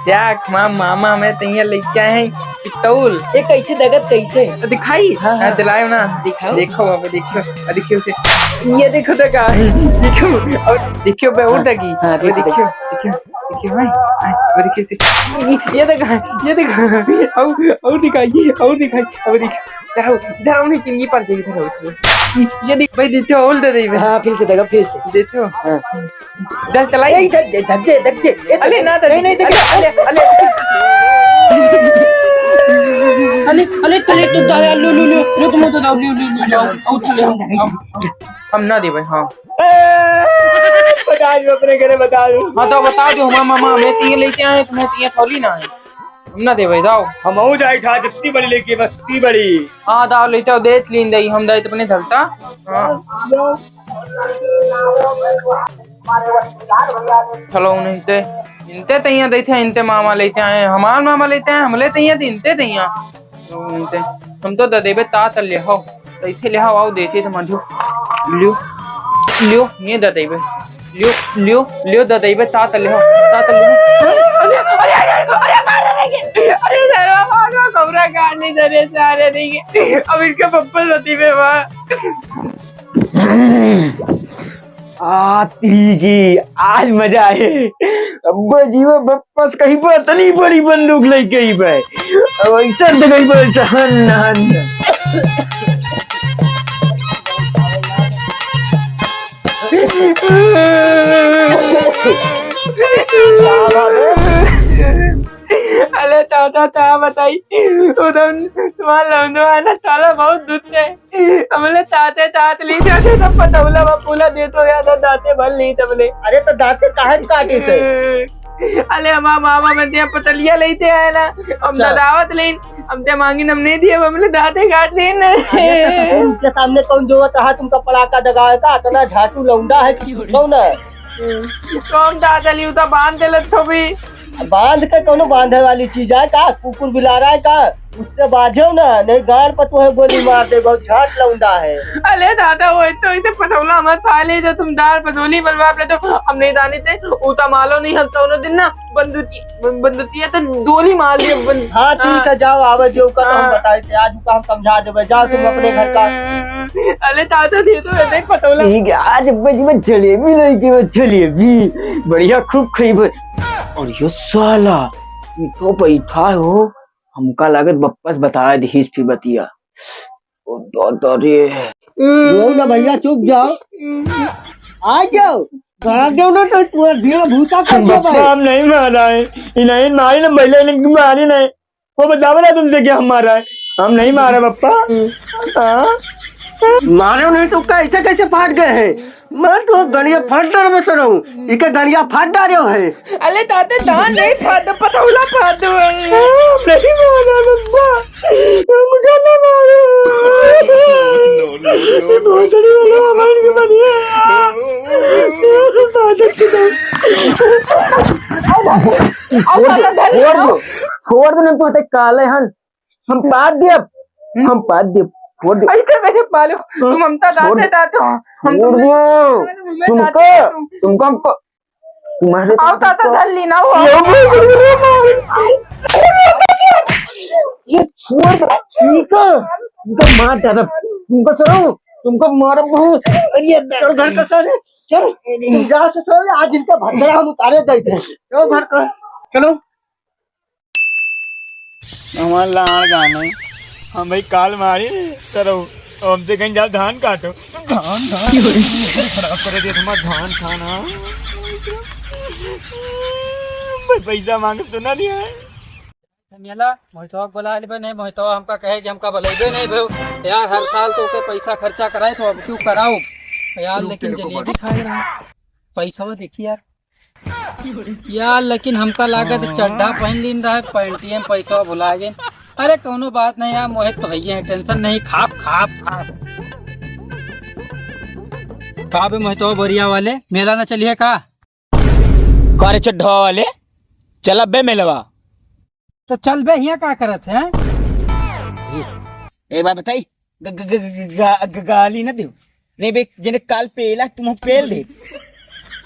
देख मामा में तैयार लेके आए हैं पिस्तौल। ये कैसे दगत कैसे दिखाई हाँ दिलायो ना दिखाओ। देखो बाबा देखो देखियो से ये देखो दगा देखो और देखियो बे उड़ दगी अबे देखियो देखियो देखियो भाई और देखियो से ये देखो और दिखाई अब देखो इधर नहीं चिंगी पर जाइए इधर ये देख भाई देखो होल्ड दे दे। हाँ फिर से दगा फिर से देखो हाँ इधर चलाई धक दे अरे ना नहीं अले तले तो दाया लो तुम तो दाओ लो आओ थले हम ना दे भाई। हाँ बता दो अपने घरे बता दो। हाँ तो बता दो मामा मैं तीन लेके आए तुम्हें तीन थोड़ी ना है हम ना दे भाई दाओ हम हो जाए खा जितनी बड़ी लेके बस्ती बड़ी। हाँ दाओ लेते हो देख लीन दई हम दाई अपने धरता। हाँ चलो इनते इनते तैयार देते इनते मामा लेते आए हमार मामा लेते हैं हमले तैयार इनते तैयार इनते हम तो ददेबे ता चल ले हो तो इथे ले आओ देते तो मधु लियो लियो ये ददेबे लियो ददेबे ता चल ले हो अरे जरा कमरा काटने जरे सारे नहीं अब इनके पप्पा ददेबे वहां आती की आज मजा आए अब्बा जीवा बप्पस कहीं पर इतनी बड़ी बंदूक लेके आई भाई अब ऐसा तो कहीं पर हन अरे ताता ता बताई उधर तुम्हारा लौंडा साला बहुत दूध है हमने ताते तात ली जाते तब पतौला बपूला दे तो याद दाते भर ली तबले। अरे तो दांते काहे काटे थे अरे हमारा मामा में दिया पतलिया लेते आए ना हम दावत लेन हम ते मांगी हमने दिए हमने दाते काट लेन। उनके सामने कौन जो रहा तुमका पड़ाका दगाया था इतना झाटू लौंडा है कि कौन है कौन दादा ली उता बांध दे तो भी बांध के कोनो बांधे वाली चीज है का कुकुर बिला रहा है का उससे बाजो ना नहीं गाड़ पर तुम्हें गोली मार दे बहुत झाट लौंडा है। अरे दादा वो तो इसे पतौला हमारे साले जो तुम दाल पतोली बनवा ले तो हम नहीं जाने थे उता मालो नहीं हम दोनों दिन ना बंदूकी है तो गोली मार लिया हाँ ठीक है जाओ आवे जो का हम बताए थे आज का हम समझा देवे जाओ तुम अपने घर का। अरे दादा दे तो ऐसे पतौला ठीक है आज मैं जलेबी लेके जलेबी बढ़िया खूब खाई और ये साला ये तो बैठा हो हमका लागत बप्पस बताया दीस फिर बतिया ओ दादा रे रो ना भैया चुप जाओ आ जाओ भागो ना तो पूरा ढेर भूता कर दो भाई हम नहीं मारा है नहीं मारी ना पहले नहीं मारी नहीं वो बताओ ना तुमसे क्या हम मारा है हम नहीं मारा बप्पा हाँ मारो नहीं तो कैसे कैसे फाट गए हैं मैं तो गड़िया फाट डाल में चढ़ा हूँ इके गड़िया फाट डालो है। अरे दादा दान नहीं फाड़ पतौला फाड़ दो नहीं मारा बप्पा मुझे ना मारो बहुत बड़ी वाला हमारे के बनिए छोड़ दो नहीं तो काले हन हम पाद दे छोड़ दे ऐसे मेरे पालो तुम ममता दाते हो हम तुमको हमको तुम्हारे आओ ताता धर ली ना ये छोड़ दो ठीक है तुमको मार डाला तुमको सुनो तुमको मार बहुत अरे चल घर का चल जा से चल आज इनका भंडारा हम उतारे देते हैं चलो घर का चलो हमारा लाड़ गाने हम भाई काल मारी करो हमसे कहीं जाओ धान काटो धान खराब करे दिया तुम्हारा धान खाना पैसा मांगे तो ना दिया मेला मोहितवा बोला नहीं मोहितवा हमका कहे कि हमका बोलेबे नहीं भो यार हर साल तो के पैसा खर्चा कराए तो अब क्यों कराओ यार लेकिन जलेबी खाए रहा पैसा देखिए यार लेकिन हमका लागत चड्ढा पहन लीन रहा है पैंटियम पैसा भुला गए। अरे कोनो बात नहीं यार मोहित तो भैया टेंशन नहीं खाप का बे मोहित बोरिया वाले मेला ना चलिए का करे चड्ढा वाले चल बे मेलवा तो चल बे यहाँ का करत है एक बार बताई गाली ना दो नहीं बे जिन्हें काल पेला तुम पेल दे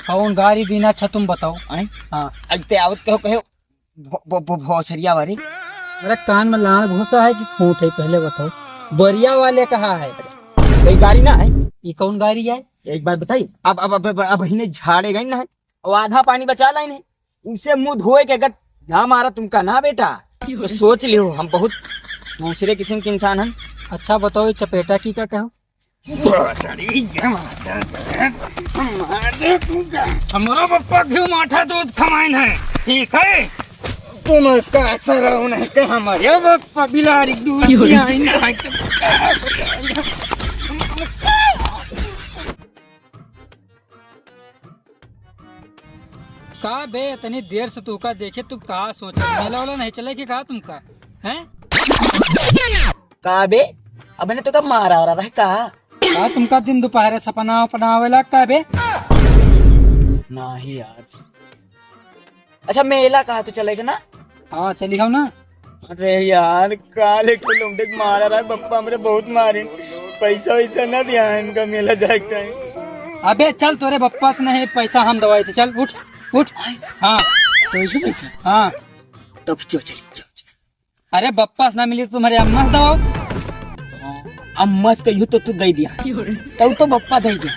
कौन गाड़ी देना अच्छा तुम बताओ। आए हाँ अब ते आवत कहो भौसरिया वाली मेरा कान में लाड़ घुसा है कि खूंट है पहले बताओ। बरिया वाले कहा है कोई गाड़ी ना है। ये कौन गाड़ी है? एक बात बताइए, अब इन्हें झाड़े गई ना है और आधा पानी बचा लाइन है, उनसे मुंह धोए के अगर ना मारा तुमका ना बेटा तो सोच लियो हम बहुत दूसरे किस्म के इंसान हैं। अच्छा बताओ ये चपेटा की क्या कहो? हमारा पप्पा घी माठा दूध खमाइन है, ठीक है? तुम कैसा रहो नहीं के हमारे पप्पा बिलारी दूध पियाइन है। का बे इतनी देर से तू का देखे तू कहा सोचा मेला वाला नहीं चले कि कहा तुमका हैं? का बे अब ने तो कब मारा हो रहा है का तुमका दिन दोपहर सपना अपनावेला का बे? नहीं यार। अच्छा मेला कहा तो चलेगा ना? हाँ चली हो ना। अरे यार काल एक तो लौंडे मारा रहा है, बप्पा हमरे बहुत मारे, पैसा वैसा ना दिया है इनका मेला जाएगा है। अबे चल तोरे बप्पा से नहीं पैसा हम दवाई थे, चल उठ उठ। हाँ तो ये पैसा हाँ तो चल चल चल। अरे बप्पा से ना मिली तो तुम्हारे अम्मा से दवाओ। अम्मा से कहियो तो तू दे दिया तब तो बप्पा दे दिया।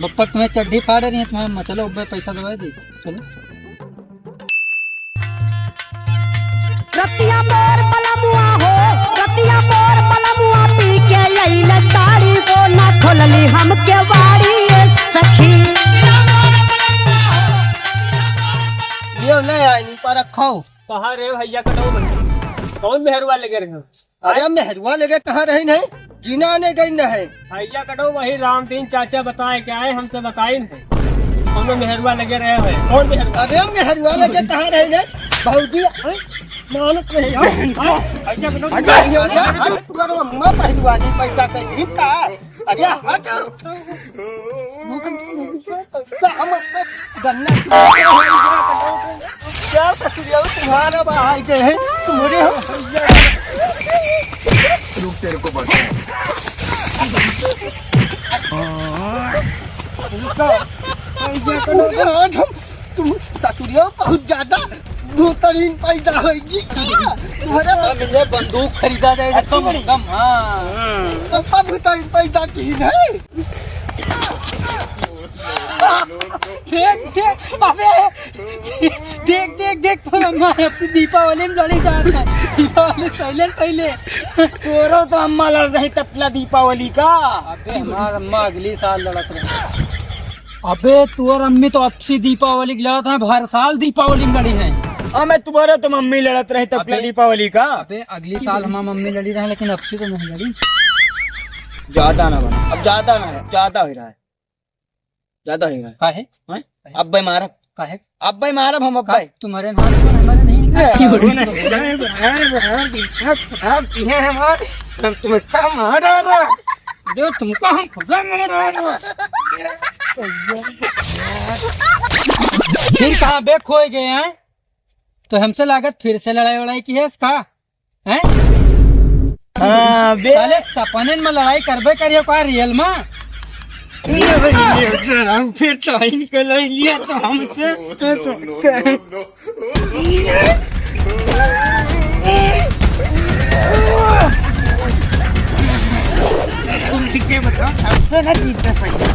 बप्पा तुम्हें चड्डी फाड़ रही है तुम्हारे अम्मा, चलो अब पैसा दवाई दे चलो। रतिया मोर बलमुआ हो, रतिया मोर बलमुआ पी के लैला तारी को ना खोलली हमके वाड़ी ए सखी। ये नहीं आई पर खाओ। कहाँ रहे भैया कटो कौन मेहरवा लगे रहे? अरे मेहरुआ लगे कहाँ रही नहीं, जीना ने गई नहीं। भैया कटो वही रामदीन चाचा बताए क्या है, हमसे बताए नहीं कौन मेहरवा लगे रहे हैं। कौन मेहरवा? अरे मेहरुआ लगे कहाँ रही नहीं भाजी मानत नहीं अम्मा पहलवानी पैसा कही का। अरे हट गन्ना क्या ससुरिया तुम्हारा भाई के है तुम्हारे रुक तेरे को बता तुम ससुरिया बहुत ज्यादा बेहतरीन पैदा होगी तुम्हारे मुझे बंदूक खरीदा जाएगा कम कम। हाँ बेहतरीन पैदा की नहीं। देख बाबे देख देख देख तो अम्मा अपनी दीपावली में लड़ी जा रहा है। दीपावली पहले पहले तोरो तो अम्मा लड़ रही तपला दीपावली का। अबे हमारा अम्मा अगली साल लड़त रहे। अबे तू और अम्मी तो अपसी दीपावली की लड़त है, हर साल दीपावली में लड़ी है। हाँ मैं तुम्हारा तो मम्मी लड़त रही तपला दीपावली का। अबे अगली साल हमारी मम्मी लड़ी रहे लेकिन अपसी तो नहीं लड़ी। ज्यादा ना बना, अब ज्यादा ना है, ज्यादा हो रहा है, ज्यादा हो रहा है। काहे अब भाई मारब, काहे अब भाई मारब हम, अब भाई तुम्हारे हाथ में हमारे नहीं। जो तुमको हम खुदा मारा फिर कहाँ बे खोए गए हैं तो हमसे लागत फिर से लड़ाई वड़ाई की है इसका हैं? हाँ बे साले सपने में लड़ाई करबे करियो का रियल में? हम फिर टाइम के ले लिया तो हमसे तुम ठीक बताओ हमसे ना जीतते पैसा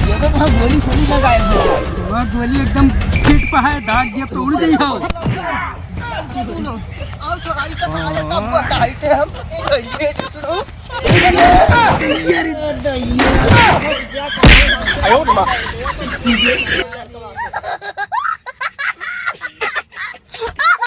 ये तो हम गोली थोड़ी लगाए हैं। वह गोली एकदम फिट पे है, दाग दिया तो उड़ गई हो। और तो आई तक आया तब बताई थे हम ये सुनो आयो